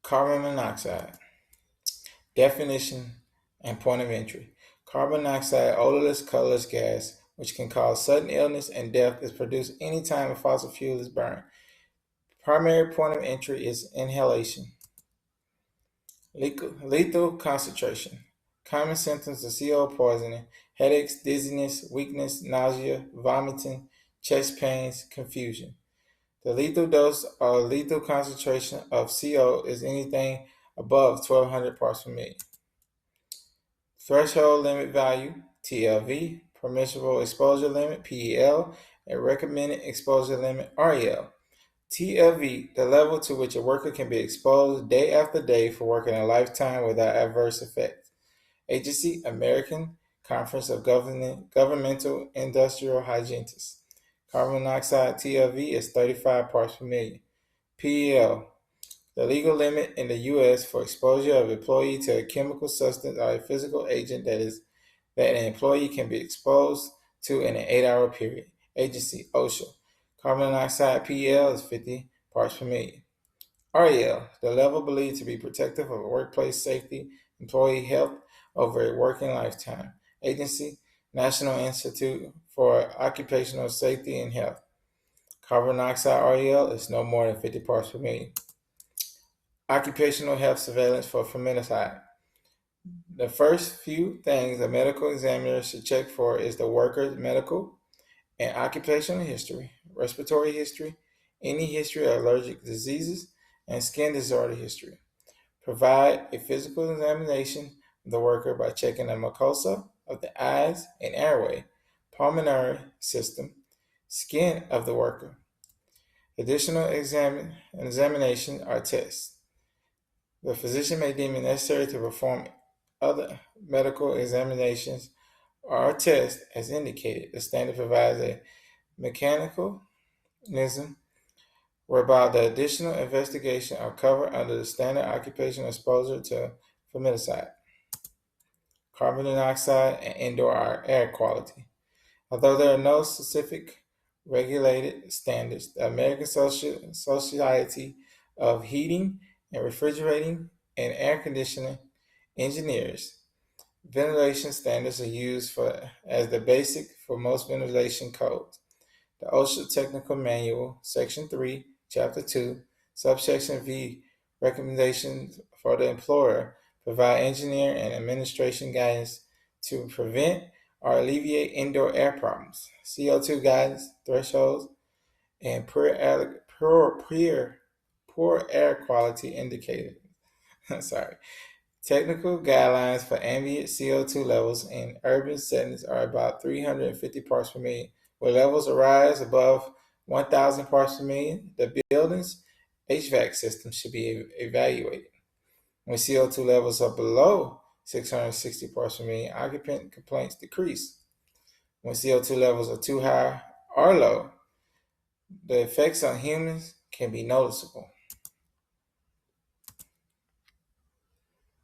Carbon monoxide. Definition and point of entry. Carbon monoxide, odorless, colorless gas, which can cause sudden illness and death, is produced anytime a fossil fuel is burned. Primary point of entry is inhalation. Lethal concentration. Common symptoms of CO poisoning: headaches, dizziness, weakness, nausea, vomiting, chest pains, confusion. The lethal dose or lethal concentration of CO is anything above 1200 parts per million. Threshold limit value, TLV, permissible exposure limit, PEL, and recommended exposure limit, REL. TLV, the level to which a worker can be exposed day after day for working a lifetime without adverse effects. Agency, American Conference of Governmental Industrial Hygienists. Carbon monoxide TLV is 35 parts per million. PEL, the legal limit in the U.S. for exposure of an employee to a chemical substance or a physical agent that an employee can be exposed to in an 8-hour period. Agency, OSHA. Carbon monoxide PEL is 50 parts per million. REL, the level believed to be protective of workplace safety, employee health over a working lifetime. Agency, National Institute for Occupational Safety and Health. Carbon monoxide REL is no more than 50 parts per million. Occupational health surveillance for formaldehyde. The first few things a medical examiner should check for is the worker's medical and occupational history, respiratory history, any history of allergic diseases, and skin disorder history. Provide a physical examination of the worker by checking the mucosa of the eyes and airway, pulmonary system, skin of the worker. Additional examination or tests. The physician may deem it necessary to perform other medical examinations or tests as indicated. The standard provides a mechanism whereby the additional investigation are covered under the standard occupational exposure to formaldehyde. Carbon dioxide and indoor air quality. Although there are no specific regulated standards, the American Society of Heating and Refrigerating and Air Conditioning Engineers ventilation standards are used as the basic for most ventilation codes. The OSHA Technical Manual, Section 3, Chapter 2, Subsection V, Recommendations for the Employer, provide engineer and administration guidance to prevent or alleviate indoor air problems, CO2 guidance, thresholds, and poor air quality indicators. Technical guidelines for ambient CO2 levels in urban settings are about 350 parts per million. Where levels arise above 1,000 parts per million, the building's HVAC system should be evaluated. When CO2 levels are below 660 parts per million, occupant complaints decrease. When CO2 levels are too high or low, the effects on humans can be noticeable.